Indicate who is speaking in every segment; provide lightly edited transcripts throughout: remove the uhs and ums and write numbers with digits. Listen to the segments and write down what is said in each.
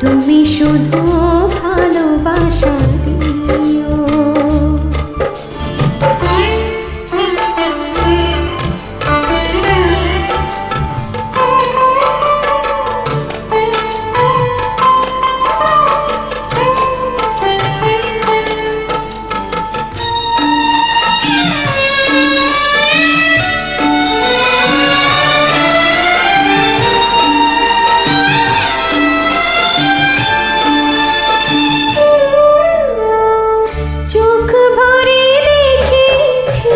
Speaker 1: তুমি শুধু ভালোবাসা দিও। চোখ ভরে দেখেছি,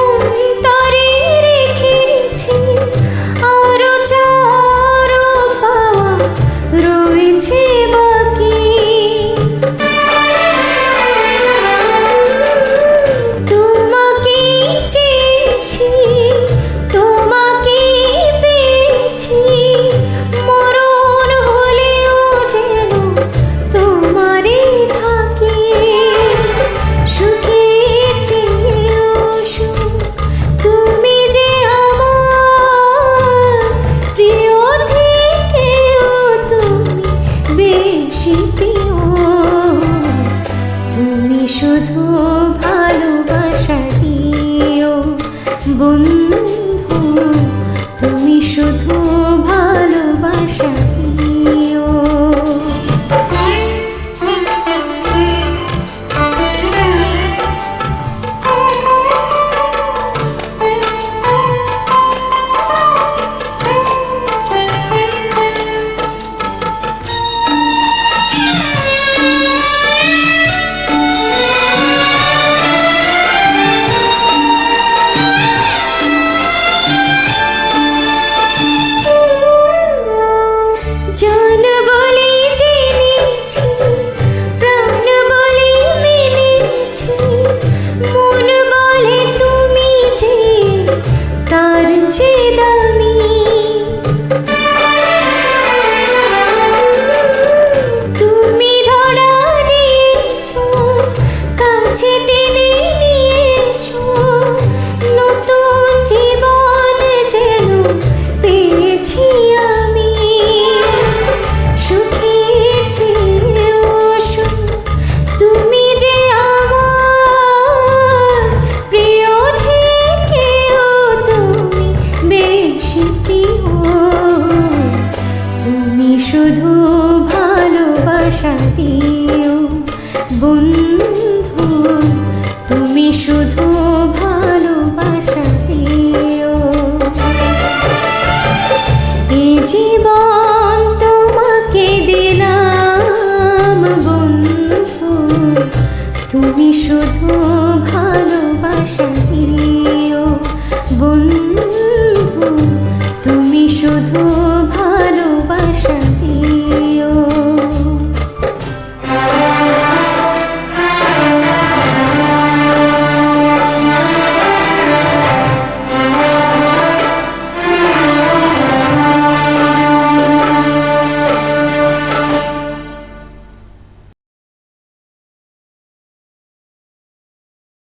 Speaker 1: অন্তরে রেখেছি, আরো চারো পাওয়া রয়েছে বাকি। তোমাকে চেয়েছি, তোমাকে পেয়েছি, মরণ হলেও যেন তোমারই থাকি। সুখের চেয়েও সুখ, তুমি যে আমার প্রিয়, থেকেও তুমি বেশি প্রিয়। তুমি শুধু ভালোবাসা দিও বন্ধু, তুমি শুধু ভালোবাসা দিও। জান বলে জেনেছি, প্রাণ বলে মেনেছি, মন বলে তুমি যে তার চেয়ে দামি। তুমি ধরা দিয়েছো, কাছে টেনে নিয়েছো, নতুন জীবন যেন পেয়েছি আমি। সুখের চেয়েও সুখ, তুমি যে আমার প্রিয়, থেকেও তুমি বেশি প্রিয়। তুমি শুধু ভালোবাসা দিও বন্ধু, তুমি শুধু ভালোবাসা দিও। এই জীবন তোমাকে দিলাম বন্ধু, তুমি শুধু